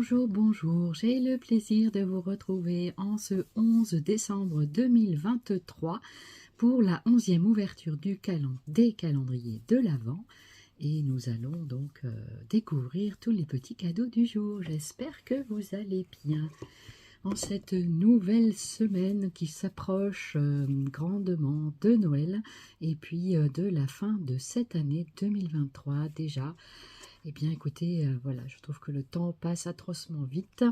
Bonjour, bonjour, j'ai le plaisir de vous retrouver en ce 11 décembre 2023 pour la 11e ouverture des calendriers de l'Avent et nous allons donc découvrir tous les petits cadeaux du jour. J'espère que vous allez bien en cette nouvelle semaine qui s'approche grandement de Noël et puis de la fin de cette année 2023 déjà. Eh bien, écoutez, voilà, je trouve que le temps passe atrocement vite,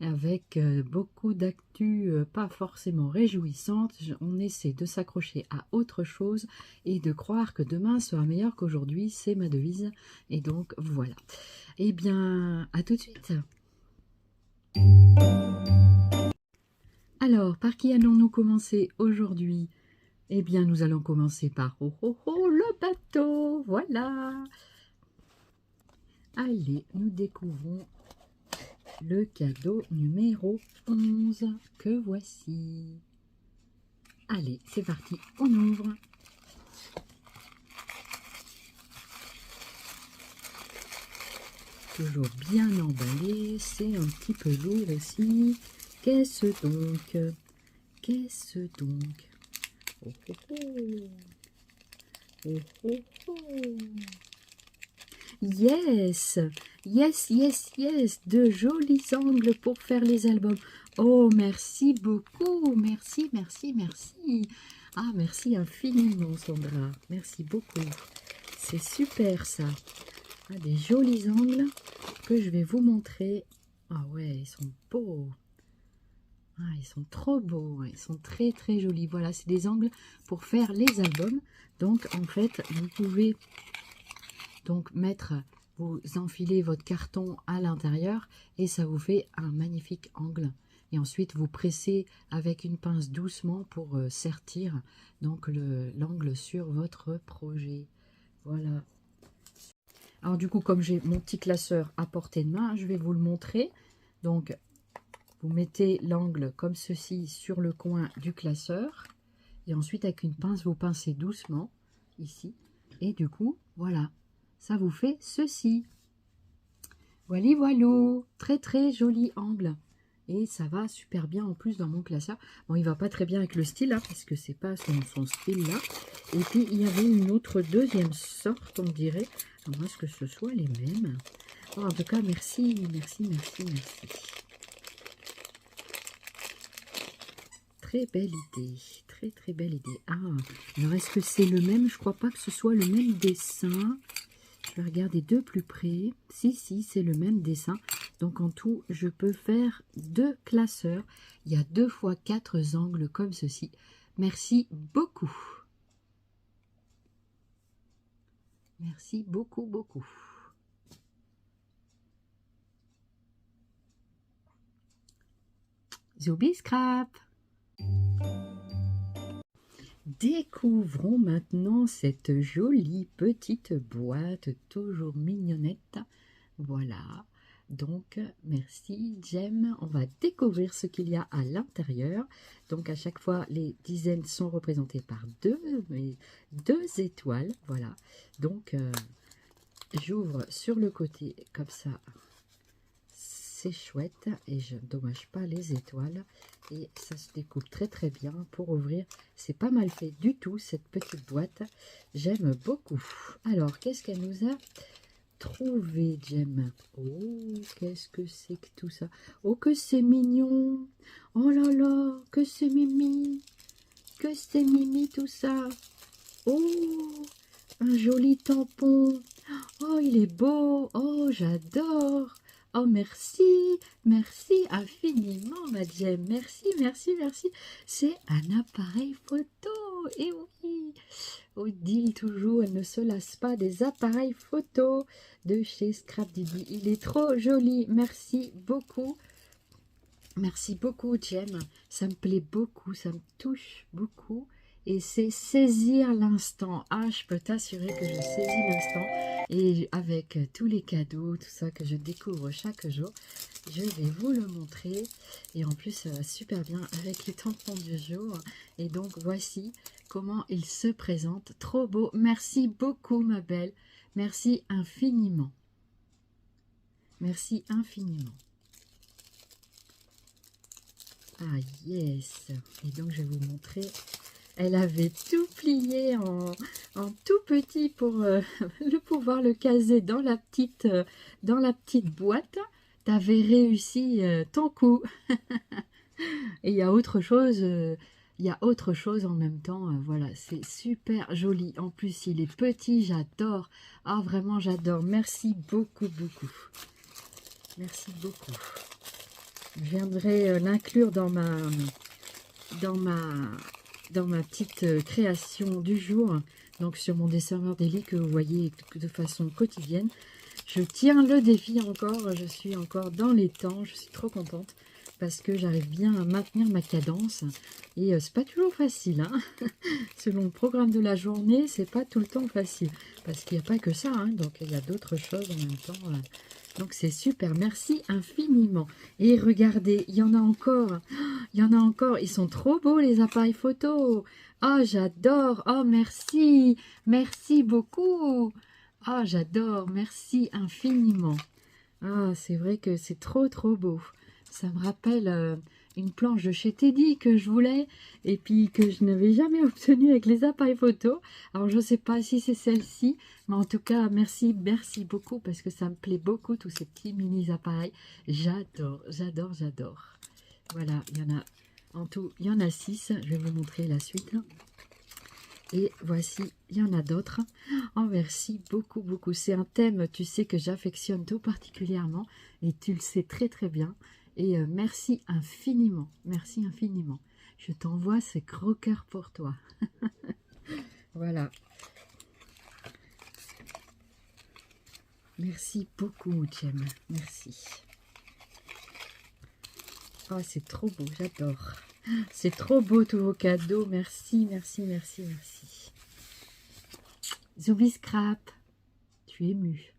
avec beaucoup d'actu pas forcément réjouissantes. On essaie de s'accrocher à autre chose et de croire que demain sera meilleur qu'aujourd'hui, c'est ma devise. Et donc, voilà. Eh bien, à tout de suite. Alors, par qui allons-nous commencer aujourd'hui? Eh bien, nous allons commencer par le bateau, voilà. Allez, nous découvrons le cadeau numéro 11 que voici. Allez, c'est parti, on ouvre. Toujours bien emballé, c'est un petit peu lourd aussi. Qu'est-ce donc? Qu'est-ce donc? Oh, oh, oh. Oh, oh, oh. Yes, yes, yes, yes, de jolis angles pour faire les albums. Oh, merci beaucoup, merci, merci, merci. Ah, merci infiniment, Sandra, merci beaucoup. C'est super, ça. Ah, des jolis angles que je vais vous montrer. Ah ouais, ils sont beaux. Ah, ils sont trop beaux, ils sont très, très jolis. Voilà, c'est des angles pour faire les albums. Donc, en fait, vous pouvez donc vous enfilez votre carton à l'intérieur et ça vous fait un magnifique angle. Et ensuite, vous pressez avec une pince doucement pour sertir donc l'angle sur votre projet. Voilà. Alors du coup, comme j'ai mon petit classeur à portée de main, je vais vous le montrer. Donc, vous mettez l'angle comme ceci sur le coin du classeur. Et ensuite, avec une pince, vous pincez doucement ici. Et du coup, voilà. Ça vous fait ceci. Voilà, voilà, très très joli angle. Et ça va super bien en plus dans mon classeur. Bon, il va pas très bien avec le style, là, parce que c'est pas son style là. Et puis, il y avait une autre deuxième sorte, on dirait. Alors, est-ce que ce soit les mêmes? Oh, en tout cas, merci, merci, merci, merci. Très belle idée, très très belle idée. Ah, alors est-ce que c'est le même? Je crois pas que ce soit le même dessin. Je vais regarder de plus près. Si, si, c'est le même dessin. Donc en tout, je peux faire 2 classeurs. Il y a 2 fois 4 angles comme ceci. Merci beaucoup. Merci beaucoup, beaucoup. Zoubi Scrap. Découvrons maintenant cette jolie petite boîte, toujours mignonnette. Voilà, donc merci Jem. On va découvrir ce qu'il y a à l'intérieur. Donc à chaque fois, les dizaines sont représentées par deux étoiles. Voilà, donc j'ouvre sur le côté comme ça. C'est chouette et je ne dommage pas les étoiles et ça se découpe très très bien pour ouvrir. C'est pas mal fait du tout cette petite boîte, j'aime beaucoup. Alors qu'est-ce qu'elle nous a trouvé, Jem? Oh, qu'est-ce que c'est que tout ça? Oh, que c'est mignon! Oh là là, que c'est mimi! Que c'est mimi tout ça! Oh, un joli tampon! Oh, il est beau! Oh, j'adore! Oh, merci, merci infiniment, ma Jem. Merci, merci, merci. C'est un appareil photo. Et oui, Odile, toujours, elle ne se lasse pas des appareils photo de chez Scrap Didi. Il est trop joli. Merci beaucoup. Merci beaucoup, Jem. Ça me plaît beaucoup, ça me touche beaucoup. Et c'est saisir l'instant. Ah, je peux t'assurer que je saisis l'instant. Et avec tous les cadeaux, tout ça que je découvre chaque jour, je vais vous le montrer. Et en plus, ça va super bien avec les tampons du jour. Et donc, voici comment il se présente. Trop beau. Merci beaucoup, ma belle. Merci infiniment. Merci infiniment. Ah yes. Et donc je vais vous montrer. Elle avait tout plié en tout petit pour le pouvoir le caser dans la petite boîte. Tu avais réussi ton coup. Et il y a autre chose, en même temps. Voilà, c'est super joli. En plus, il est petit, j'adore. Ah, vraiment, j'adore. Merci beaucoup, beaucoup. Merci beaucoup. Je viendrai l'inclure dans ma, dans ma petite création du jour. Donc, sur mon dessin daily que vous voyez de façon quotidienne. Je tiens le défi encore. Je suis encore dans les temps. Je suis trop contente. Parce que j'arrive bien à maintenir ma cadence. Et c'est pas toujours facile, hein. Selon le programme de la journée, c'est pas tout le temps facile. Parce qu'il n'y a pas que ça, hein. Donc il y a d'autres choses en même temps. Donc c'est super, merci infiniment. Et regardez, il y en a encore. Il y en a encore. Ils sont trop beaux les appareils photo. Oh, j'adore. Oh, merci. Merci beaucoup. Oh, j'adore. Merci infiniment. Ah, c'est vrai que c'est trop trop beau. Ça me rappelle une planche de chez Teddy que je voulais et puis que je n'avais jamais obtenue avec les appareils photo. Alors je ne sais pas si c'est celle-ci, mais en tout cas merci, merci beaucoup parce que ça me plaît beaucoup tous ces petits mini appareils. J'adore, j'adore, j'adore. Voilà, il y en a en tout, il y en a 6. Je vais vous montrer la suite. Et voici, il y en a d'autres. Oh, merci beaucoup, beaucoup. C'est un thème, tu sais, que j'affectionne tout particulièrement. Et tu le sais très, très bien. Et merci infiniment. Merci infiniment. Je t'envoie ces gros cœurs pour toi. Voilà. Merci beaucoup, Jem. Merci. Oh, c'est trop beau. J'adore. C'est trop beau, tous vos cadeaux. Merci, merci, merci, merci. Zoubi Scrap, tu es mu.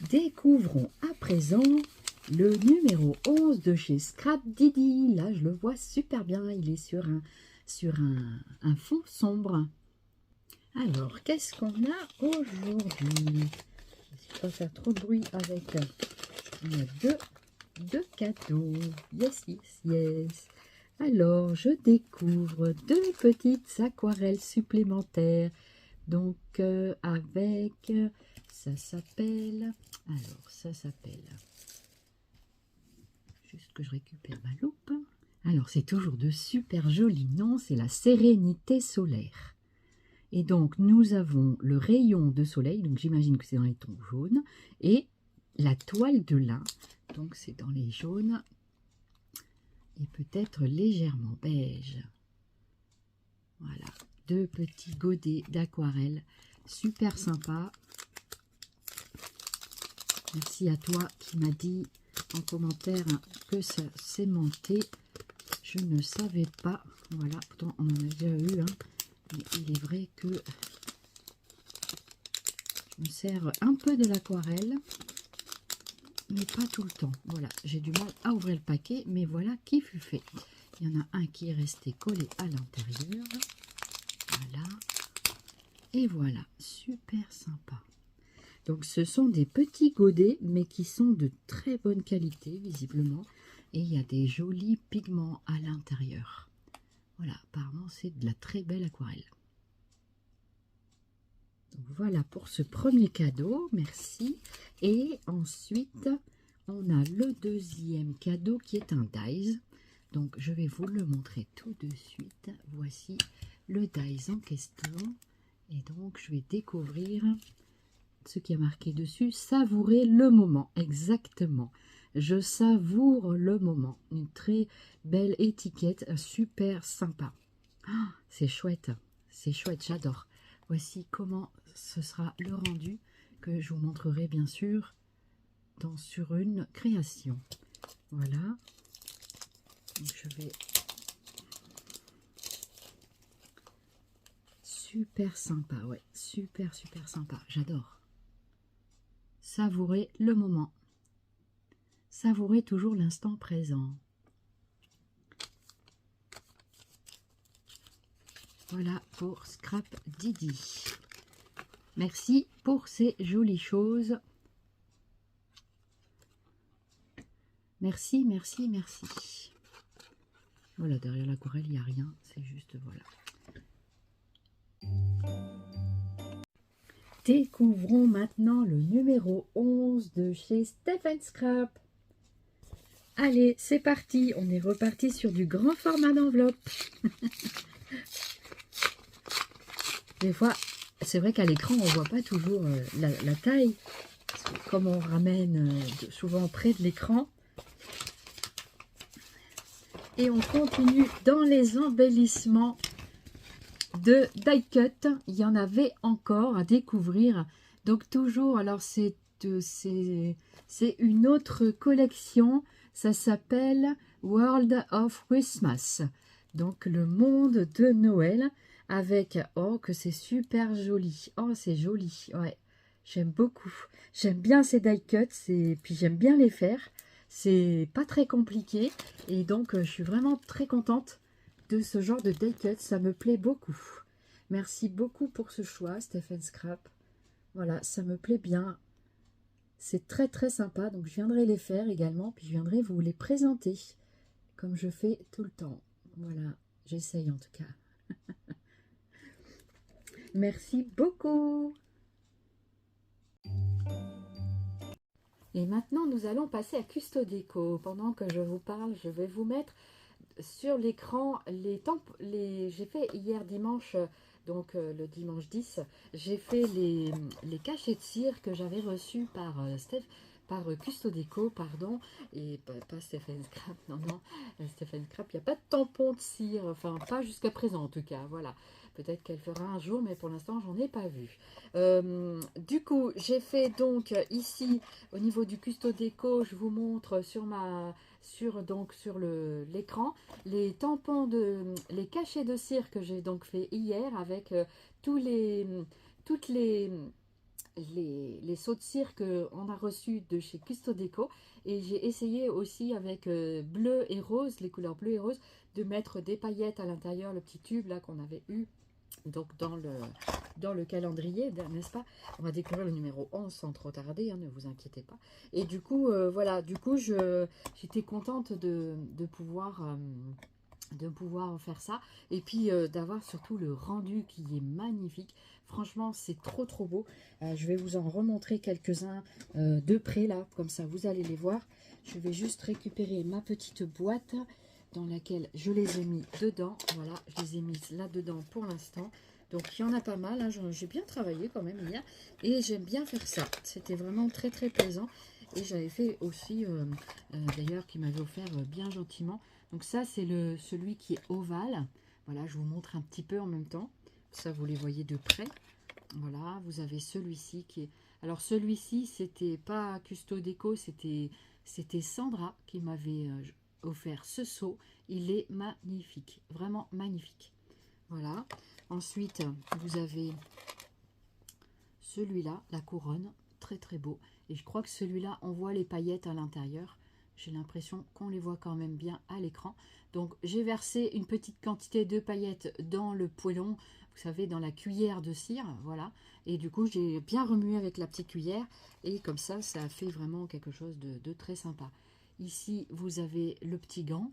Découvrons à présent le numéro 11 de chez Scrap Didi. Là, je le vois super bien. Il est sur un fond sombre. Alors, qu'est-ce qu'on a aujourd'hui? Je ne pas faire trop de bruit avec. On a deux cadeaux. Yes, yes, yes. Alors, je découvre 2 petites aquarelles supplémentaires. Donc, avec, ça s'appelle, juste que je récupère ma loupe. Alors, c'est toujours de super jolis noms, c'est la sérénité solaire. Et donc, nous avons le rayon de soleil, donc j'imagine que c'est dans les tons jaunes, et la toile de lin, donc c'est dans les jaunes, et peut-être légèrement beige. Voilà, 2 petits godets d'aquarelle, super sympa. Merci à toi qui m'a dit en commentaire que ça s'aimantait. Je ne savais pas. Voilà, pourtant on en a déjà eu. Hein, mais il est vrai que je me sers un peu de l'aquarelle, mais pas tout le temps. Voilà, j'ai du mal à ouvrir le paquet, mais voilà qui fut fait. Il y en a un qui est resté collé à l'intérieur. Voilà. Et voilà, super sympa. Donc ce sont des petits godets, mais qui sont de très bonne qualité, visiblement. Et il y a des jolis pigments à l'intérieur. Voilà, apparemment c'est de la très belle aquarelle. Donc voilà pour ce premier cadeau, merci. Et ensuite, on a le deuxième cadeau qui est un dies. Donc je vais vous le montrer tout de suite. Voici le dies en question. Et donc je vais découvrir ce qui a marqué dessus, savourer le moment, exactement. Je savoure le moment. Une très belle étiquette, super sympa. Oh, c'est chouette, j'adore. Voici comment ce sera le rendu que je vous montrerai bien sûr sur une création. Voilà. Donc je vais... Super sympa, ouais, super sympa, j'adore. Savourer le moment. Savourez toujours l'instant présent. Voilà pour Scrap Didi. Merci pour ces jolies choses. Merci, merci, merci. Voilà, derrière l'aquarelle, il n'y a rien. C'est juste, voilà. Découvrons maintenant le numéro 11 de chez Stephen Scrap. Allez, c'est parti. On est reparti sur du grand format d'enveloppe. Des fois, c'est vrai qu'à l'écran, on ne voit pas toujours la taille. Comme on ramène souvent près de l'écran. Et on continue dans les embellissements de die cut. Il y en avait encore à découvrir. Donc toujours, alors c'est une autre collection. Ça s'appelle World of Christmas. Donc le monde de Noël avec, oh que c'est super joli. Oh c'est joli, ouais. J'aime beaucoup. J'aime bien ces die cuts et puis j'aime bien les faire. C'est pas très compliqué et donc je suis vraiment très contente de ce genre de die cut. Ça me plaît beaucoup. Merci beaucoup pour ce choix, Stephen Scrap. Voilà, ça me plaît bien. C'est très très sympa. Donc je viendrai les faire également. Puis je viendrai vous les présenter comme je fais tout le temps. Voilà, j'essaye en tout cas. Merci beaucoup. Et maintenant, nous allons passer à Custodeco. Pendant que je vous parle, je vais vous mettre sur l'écran j'ai fait hier dimanche, donc le dimanche 10, j'ai fait les cachets de cire que j'avais reçus par Custodeco, pardon, et pas Stephen Scrap, non, Stephen Scrap, il n'y a pas de tampon de cire, enfin pas jusqu'à présent en tout cas, voilà. Peut-être qu'elle fera un jour, mais pour l'instant, j'en ai pas vu. Du coup, j'ai fait donc ici, au niveau du Custodeco, je vous montre sur l'écran les les cachets de cire que j'ai donc fait hier avec toutes les sauts de cire qu'on a reçus de chez Custodeco, et j'ai essayé aussi avec bleu et rose, les couleurs bleu et rose, de mettre des paillettes à l'intérieur, le petit tube là qu'on avait eu donc dans le calendrier, n'est-ce pas? On va découvrir le numéro 11 sans trop tarder, hein, ne vous inquiétez pas. Et du coup, voilà, du coup, j'étais contente de pouvoir faire ça. Et puis d'avoir surtout le rendu qui est magnifique. Franchement, c'est trop trop beau. Je vais vous en remontrer quelques-uns de près là, comme ça vous allez les voir. Je vais juste récupérer ma petite boîte dans laquelle je les ai mis dedans. Voilà, je les ai mis là-dedans pour l'instant. Donc il y en a pas mal, hein. J'ai bien travaillé quand même hier. Et j'aime bien faire ça. C'était vraiment très très plaisant. Et j'avais fait aussi, d'ailleurs, qui m'avait offert bien gentiment. Donc ça, c'est celui qui est ovale. Voilà, je vous montre un petit peu en même temps. Ça, vous les voyez de près. Voilà, vous avez celui-ci qui est... Alors celui-ci, c'était pas Custodeco, c'était Sandra qui m'avait offert ce seau. Il est magnifique, vraiment magnifique. Voilà. Ensuite, vous avez celui-là, la couronne, très très beau. Et je crois que celui-là, on voit les paillettes à l'intérieur. J'ai l'impression qu'on les voit quand même bien à l'écran. Donc j'ai versé une petite quantité de paillettes dans le poêlon, vous savez, dans la cuillère de cire, voilà. Et du coup, j'ai bien remué avec la petite cuillère. Et comme ça, ça a fait vraiment quelque chose de très sympa. Ici, vous avez le petit gant.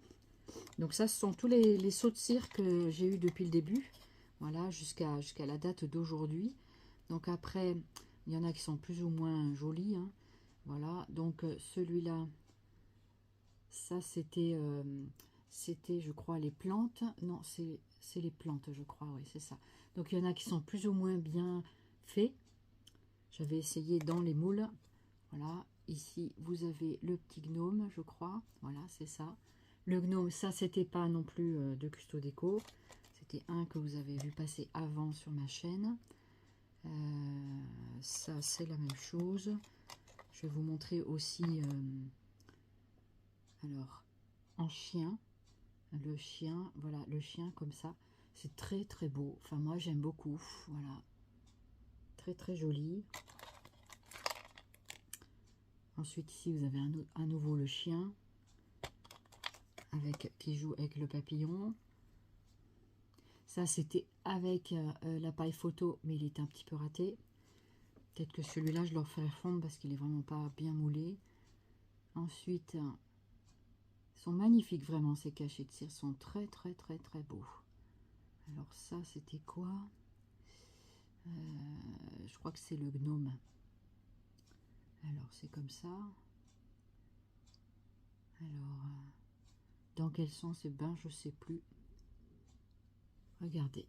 Donc ça, ce sont tous les sauts de cire que j'ai eu depuis le début. Voilà, jusqu'à la date d'aujourd'hui. Donc après, il y en a qui sont plus ou moins jolis, hein. Voilà, donc celui-là, ça c'était, je crois, les plantes. Non, c'est les plantes, je crois, oui, c'est ça. Donc il y en a qui sont plus ou moins bien faits. J'avais essayé dans les moules. Voilà, ici, vous avez le petit gnome, je crois. Voilà, c'est ça. Le gnome, ça, c'était pas non plus de Custodeco. C'était un que vous avez vu passer avant sur ma chaîne. Ça, c'est la même chose. Je vais vous montrer aussi, alors, en chien. Le chien, voilà, le chien comme ça. C'est très très beau. Enfin, moi, j'aime beaucoup. Voilà. Très très joli. Ensuite, ici, vous avez à nouveau le chien qui joue avec le papillon. Ça, c'était avec l'appareil photo, mais il est un petit peu raté. Peut-être que celui-là, je le referai fondre parce qu'il est vraiment pas bien moulé. Ensuite, Ils sont magnifiques, vraiment, ces cachets de cire sont très, très, très, très beaux. Alors ça, c'était quoi? Je crois que c'est le gnome. Alors, c'est comme ça. Alors, dans quel sens? Eh ben, je sais plus. Regardez.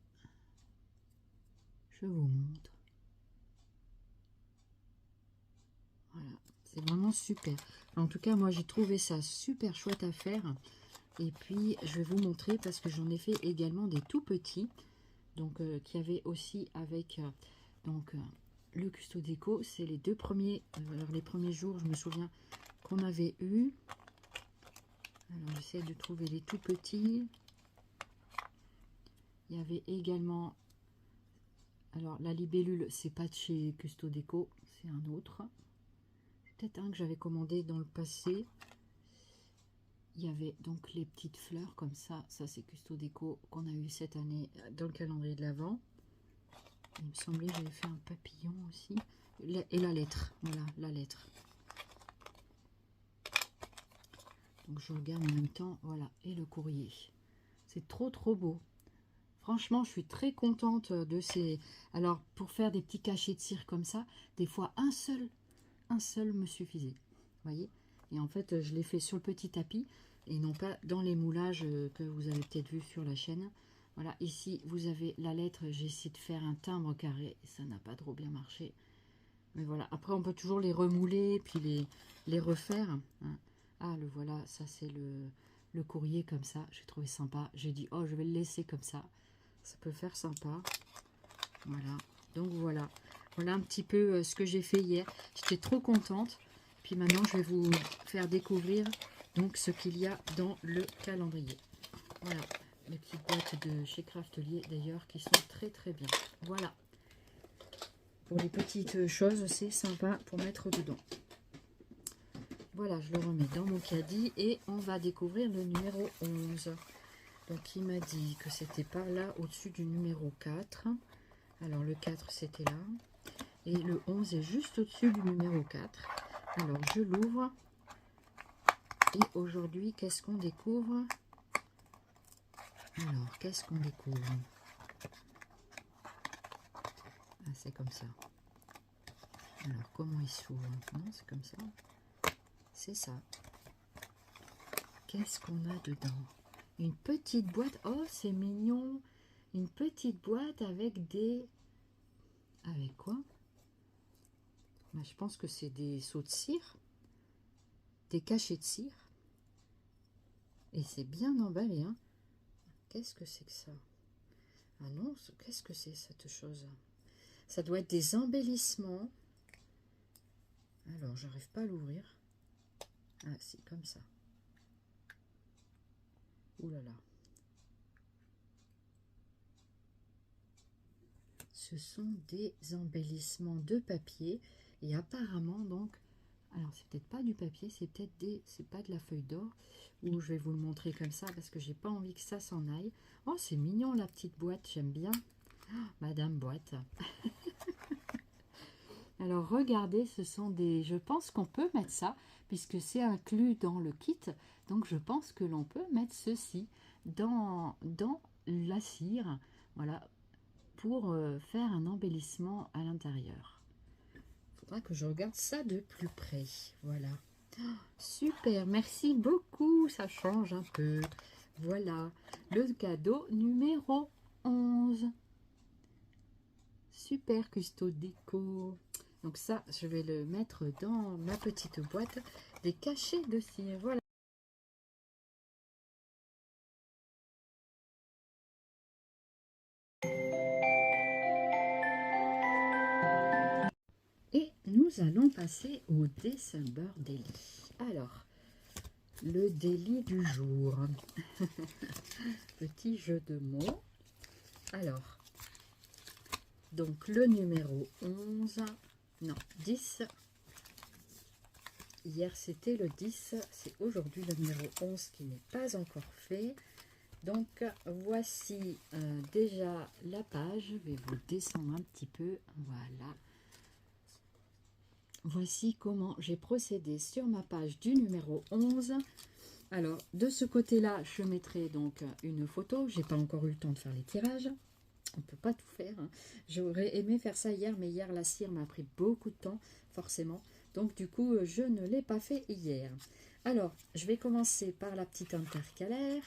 Je vous montre. Voilà, c'est vraiment super. En tout cas, moi, j'ai trouvé ça super chouette à faire. Et puis, je vais vous montrer parce que j'en ai fait également des tout petits. Donc, qui avaient aussi avec le Custo Déco. C'est les deux premiers. Alors, les premiers jours, je me souviens qu'on avait eu. Alors, j'essaie de trouver les tout petits. Il y avait également... Alors, la libellule, c'est pas de chez Custo Déco, c'est un autre. C'est peut-être un que j'avais commandé dans le passé. Il y avait donc les petites fleurs comme ça. Ça, c'est Custo Déco qu'on a eu cette année dans le calendrier de l'Avent. Il me semblait que j'avais fait un papillon aussi. Et la lettre, voilà, la lettre. Donc, je regarde en même temps, voilà, et le courrier. C'est trop, trop beau. Franchement, je suis très contente de ces... Alors, pour faire des petits cachets de cire comme ça, des fois, un seul me suffisait. Vous voyez? Et en fait, je l'ai fait sur le petit tapis et non pas dans les moulages que vous avez peut-être vu sur la chaîne. Voilà, ici, vous avez la lettre. J'ai essayé de faire un timbre carré. Ça n'a pas trop bien marché. Mais voilà, après, on peut toujours les remouler puis les refaire. Hein. Ah, le voilà, ça, c'est le courrier comme ça. J'ai trouvé sympa. J'ai dit, oh, je vais le laisser comme ça. Ça peut faire sympa. Voilà. Donc voilà. Voilà un petit peu ce que j'ai fait hier. J'étais trop contente. Puis maintenant, je vais vous faire découvrir donc ce qu'il y a dans le calendrier. Voilà. Les petites boîtes de chez Craftelier d'ailleurs qui sont très très bien. Voilà. Pour les petites choses, c'est sympa pour mettre dedans. Voilà, je le remets dans mon caddie et on va découvrir le numéro 11. Donc, il m'a dit que c'était par là, au-dessus du numéro 4. Alors, le 4, c'était là. Et le 11 est juste au-dessus du numéro 4. Alors, je l'ouvre. Et aujourd'hui, qu'est-ce qu'on découvre? Alors, qu'est-ce qu'on découvre? Ah, c'est comme ça. Alors, comment il s'ouvre? Non, c'est comme ça. C'est ça. Qu'est-ce qu'on a dedans? Une petite boîte. Oh, c'est mignon. Une petite boîte avec des... Avec quoi? Ben, je pense que c'est des seaux de cire. Des cachets de cire. Et c'est bien emballé. Hein. Qu'est-ce que c'est que ça? Ah non, qu'est-ce que c'est cette chose? Ça doit être des embellissements. Alors, j'arrive pas à l'ouvrir. Ah, c'est comme ça. Ouh là là. Ce sont des embellissements de papier. Et apparemment, donc... Alors, c'est peut-être pas du papier, c'est peut-être des... C'est pas de la feuille d'or. Ou je vais vous le montrer comme ça, parce que j'ai pas envie que ça s'en aille. Oh, c'est mignon, la petite boîte. J'aime bien. Oh, Madame Boîte. Alors, regardez, ce sont des... Je pense qu'on peut mettre ça, puisque c'est inclus dans le kit. Donc, je pense que l'on peut mettre ceci dans la cire. Voilà, pour faire un embellissement à l'intérieur. Il faudra que je regarde ça de plus près. Voilà. Oh, super, merci beaucoup. Ça change un peu. Voilà, le cadeau numéro 11. Super Custo Déco. Donc ça, je vais le mettre dans ma petite boîte des cachets de cire. Voilà. Et nous allons passer au December Daily. Alors, le daily du jour. Petit jeu de mots. Alors, donc le numéro 11, non, 10. Hier, c'était le 10. C'est aujourd'hui le numéro 11 qui n'est pas encore fait. Donc, voici déjà la page. Je vais vous descendre un petit peu. Voilà. Voici comment j'ai procédé sur ma page du numéro 11. Alors, de ce côté-là, je mettrai donc une photo. J'ai pas encore eu le temps de faire les tirages. On ne peut pas tout faire, hein. J'aurais aimé faire ça hier, mais hier, la cire m'a pris beaucoup de temps, forcément. Donc, du coup, je ne l'ai pas fait hier. Alors, je vais commencer par la petite intercalaire.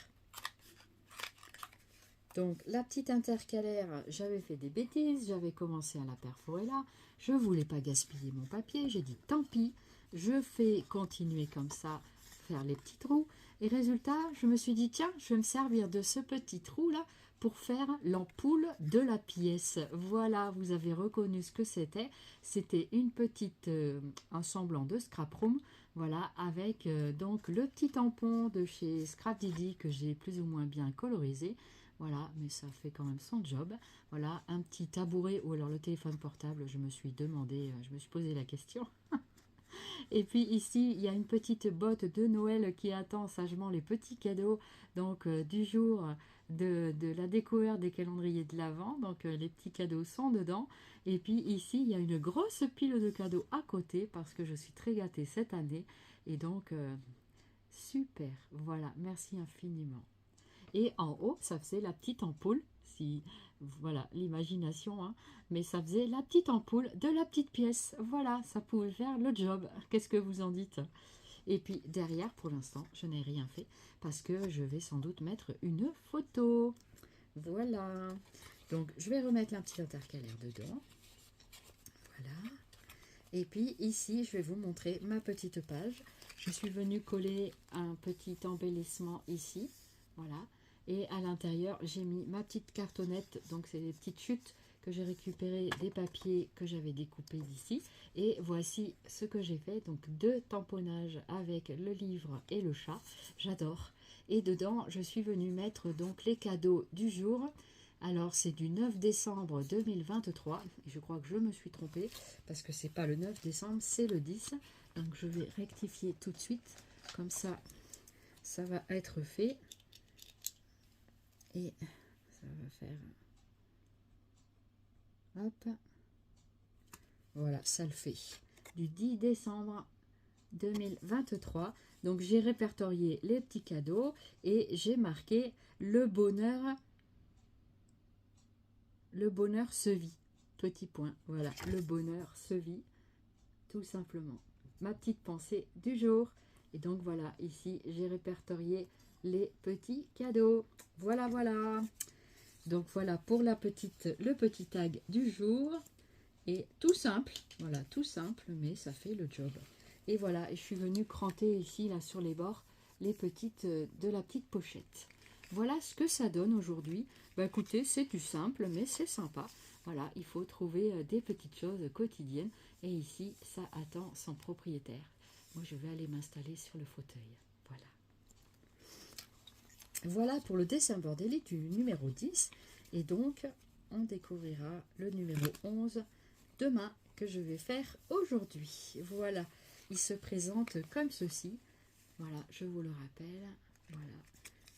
Donc, la petite intercalaire, j'avais fait des bêtises. J'avais commencé à la perforer là. Je ne voulais pas gaspiller mon papier. J'ai dit, tant pis, je fais continuer comme ça, faire les petits trous. Et résultat, je me suis dit, tiens, je vais me servir de ce petit trou-là pour faire l'ampoule de la pièce. Voilà, vous avez reconnu ce que c'était. C'était une petite, un semblant de scrap room. Voilà, avec donc le petit tampon de chez Scrap Didi que j'ai plus ou moins bien colorisé. Voilà, mais ça fait quand même son job. Voilà, un petit tabouret ou alors le téléphone portable, je me suis demandé, je me suis posé la question. Et puis ici, il y a une petite botte de Noël qui attend sagement les petits cadeaux donc du jour de la découverte des calendriers de l'Avent. Donc les petits cadeaux sont dedans. Et puis ici, il y a une grosse pile de cadeaux à côté parce que je suis très gâtée cette année. Et donc, super. Voilà, merci infiniment. Et en haut, ça faisait la petite ampoule, si voilà l'imagination, hein, mais ça faisait la petite ampoule de la petite pièce. Voilà, ça pouvait faire le job. Qu'est-ce que vous en dites? Et puis derrière, pour l'instant, je n'ai rien fait parce que je vais sans doute mettre une photo. Voilà. Donc, je vais remettre un petit intercalaire dedans. Voilà. Et puis ici, je vais vous montrer ma petite page. Je suis venue coller un petit embellissement ici. Voilà. Et à l'intérieur, j'ai mis ma petite cartonnette. Donc, c'est des petites chutes que j'ai récupérées des papiers que j'avais découpés d'ici. Et voici ce que j'ai fait. Donc, 2 tamponnages avec le livre et le chat. J'adore. Et dedans, je suis venue mettre donc les cadeaux du jour. Alors, c'est du 9 décembre 2023. Et je crois que je me suis trompée parce que c'est pas le 9 décembre, c'est le 10. Donc, je vais rectifier tout de suite. Comme ça, ça va être fait. Et ça va faire... Hop. Voilà, ça le fait. Du 10 décembre 2023. Donc, j'ai répertorié les petits cadeaux et j'ai marqué le bonheur se vit. Petit point. Voilà, le bonheur se vit, tout simplement. Ma petite pensée du jour. Et donc, voilà, ici, j'ai répertorié les petits cadeaux. Voilà, voilà. Donc voilà pour le petit tag du jour. Et tout simple, voilà, tout simple, mais ça fait le job. Et voilà, et je suis venue cranter ici, là, sur les bords, les petites de la petite pochette. Voilà ce que ça donne aujourd'hui. Bah écoutez, c'est du simple, mais c'est sympa. Voilà, il faut trouver des petites choses quotidiennes. Et ici, ça attend son propriétaire. Moi, je vais aller m'installer sur le fauteuil. Voilà. Voilà pour le dessin bordélique du numéro 10. Et donc, on découvrira le numéro 11 demain que je vais faire aujourd'hui. Voilà, il se présente comme ceci. Voilà, je vous le rappelle. Voilà.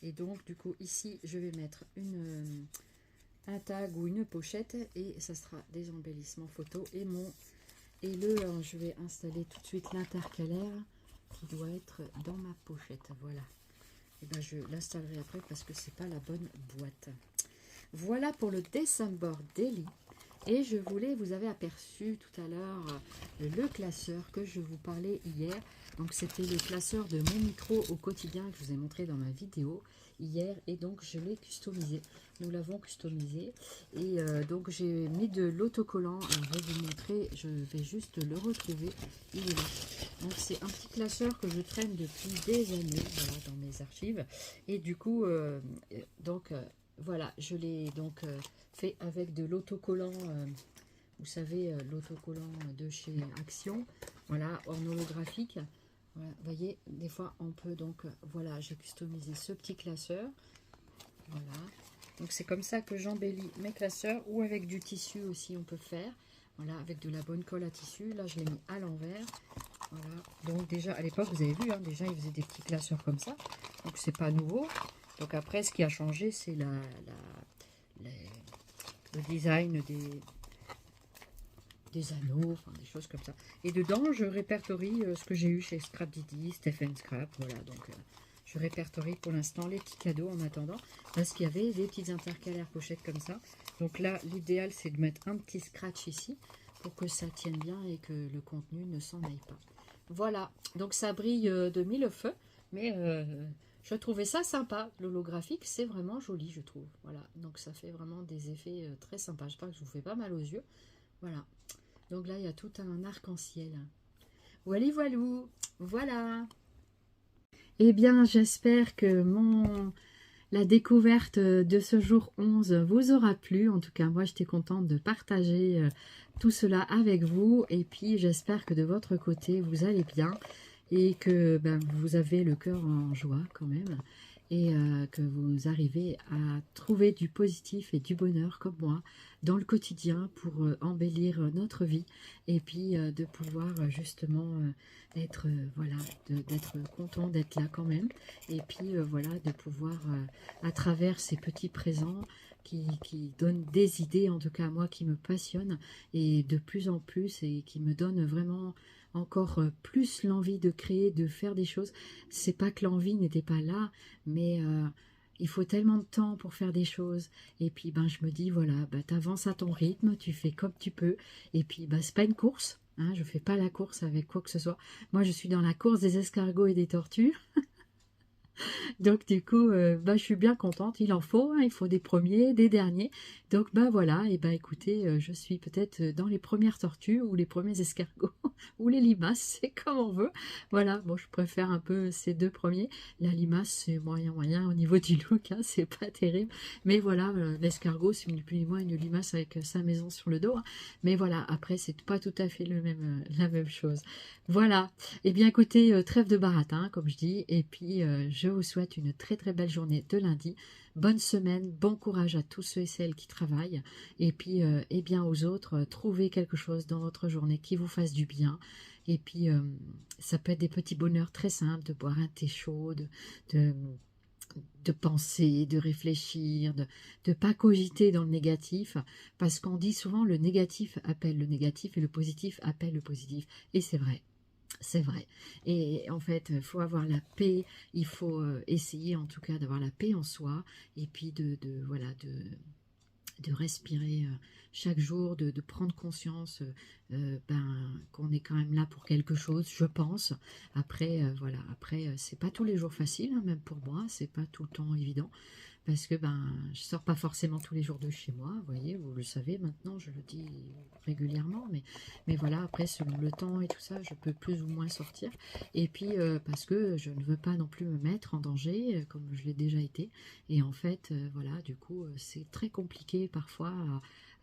Et donc, du coup, ici, je vais mettre un tag ou une pochette et ça sera des embellissements photos. Et je vais installer tout de suite l'intercalaire qui doit être dans ma pochette. Voilà. Et ben, je l'installerai après parce que c'est pas la bonne boîte. Voilà pour le dessin board daily. Et je voulais, vous avez aperçu tout à l'heure le classeur que je vous parlais hier. Donc c'était le classeur de mon micro au quotidien que je vous ai montré dans ma vidéo hier. Et donc je l'ai customisé. Nous l'avons customisé. Et donc j'ai mis de l'autocollant. Je vais vous montrer, je vais juste le retrouver. Il est là. Donc c'est un petit classeur que je traîne depuis des années, voilà, dans mes archives. Et du coup, voilà, je l'ai donc fait avec de l'autocollant, vous savez, l'autocollant de chez Action, voilà, ornographique. Voilà, vous voyez, des fois on peut donc, voilà, j'ai customisé ce petit classeur, voilà. Donc c'est comme ça que j'embellis mes classeurs, ou avec du tissu aussi on peut faire, voilà, avec de la bonne colle à tissu. Là je l'ai mis à l'envers, voilà. Donc déjà à l'époque vous avez vu, hein, déjà il faisait des petits classeurs comme ça, donc c'est pas nouveau. Donc après ce qui a changé c'est le design des anneaux, enfin des choses comme ça. Et dedans je répertorie ce que j'ai eu chez Scrap Didi, Stephen Scrap, voilà. Donc je répertorie pour l'instant les petits cadeaux en attendant, parce qu'il y avait des petites intercalaires pochettes comme ça. Donc là, l'idéal, c'est de mettre un petit scratch ici, pour que ça tienne bien et que le contenu ne s'en aille pas. Voilà, donc ça brille de mille feux, mais je trouvais ça sympa. L'holographique, c'est vraiment joli, je trouve. Voilà, donc ça fait vraiment des effets très sympas. J'espère que je vous fais pas mal aux yeux. Voilà, donc là, il y a tout un arc-en-ciel. Voilà, voilou, voilà. Eh bien, j'espère que la découverte de ce jour 11 vous aura plu. En tout cas, moi, j'étais contente de partager tout cela avec vous. Et puis, j'espère que de votre côté, vous allez bien et que vous avez le cœur en joie quand même. Et que vous arrivez à trouver du positif et du bonheur comme moi dans le quotidien pour embellir notre vie. Et puis de pouvoir justement être, voilà, d'être content d'être là quand même. Et puis voilà, de pouvoir à travers ces petits présents qui donnent des idées, en tout cas à moi, qui me passionnent et de plus en plus et qui me donnent vraiment encore plus l'envie de créer, de faire des choses. C'est pas que l'envie n'était pas là, mais il faut tellement de temps pour faire des choses. Et puis je me dis, voilà, tu avances à ton rythme, tu fais comme tu peux. Et puis c'est pas une course, hein, je fais pas la course avec quoi que ce soit. Moi, je suis dans la course des escargots et des tortues. Donc du coup, je suis bien contente, il en faut, hein, il faut des premiers, des derniers. Donc voilà, et écoutez, je suis peut-être dans les premières tortues ou les premiers escargots ou les limaces, c'est comme on veut. Voilà, bon, je préfère un peu ces deux premiers. La limace, c'est moyen au niveau du look, hein, c'est pas terrible. Mais voilà, l'escargot, c'est ni plus ni moins une limace avec sa maison sur le dos. Hein. Mais voilà, après, c'est pas tout à fait la même chose. Voilà, et bien écoutez, trêve de baratin, comme je dis, et puis je vous souhaite une très très belle journée de lundi. Bonne semaine, bon courage à tous ceux et celles qui travaillent. Et puis, et bien aux autres, trouvez quelque chose dans votre journée qui vous fasse du bien. Et puis, ça peut être des petits bonheurs très simples, de boire un thé chaud, de penser, de réfléchir, de ne pas cogiter dans le négatif. Parce qu'on dit souvent le négatif appelle le négatif et le positif appelle le positif. Et c'est vrai. C'est vrai. Et en fait, il faut avoir la paix, il faut essayer en tout cas d'avoir la paix en soi, et puis voilà, de respirer chaque jour, de prendre conscience qu'on est quand même là pour quelque chose, je pense. Après, voilà, après, c'est pas tous les jours facile, hein, même pour moi, c'est pas tout le temps évident. Parce que je sors pas forcément tous les jours de chez moi, vous voyez, vous le savez maintenant, je le dis régulièrement, mais voilà, après selon le temps et tout ça, je peux plus ou moins sortir. Et puis parce que je ne veux pas non plus me mettre en danger, comme je l'ai déjà été. Et en fait, voilà, du coup, c'est très compliqué parfois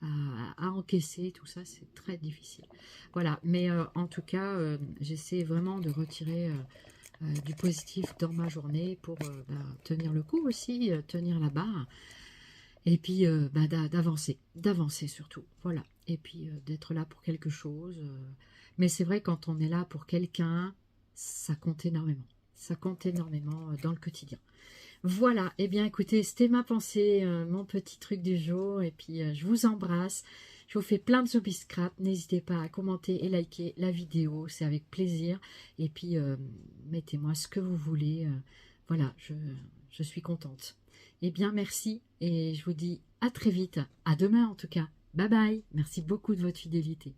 à encaisser, tout ça, c'est très difficile. Voilà, mais en tout cas, j'essaie vraiment de retirer du positif dans ma journée pour tenir le coup aussi, tenir la barre, et puis d'avancer surtout, voilà, et puis d'être là pour quelque chose. Mais c'est vrai, quand on est là pour quelqu'un, ça compte énormément dans le quotidien. Voilà, et bien écoutez, c'était ma pensée, mon petit truc du jour, et puis je vous embrasse. Je vous fais plein de zombies scrap. N'hésitez pas à commenter et liker la vidéo, c'est avec plaisir. Et puis, mettez-moi ce que vous voulez. Voilà, je suis contente. Eh bien, merci et je vous dis à très vite. À demain en tout cas. Bye bye. Merci beaucoup de votre fidélité.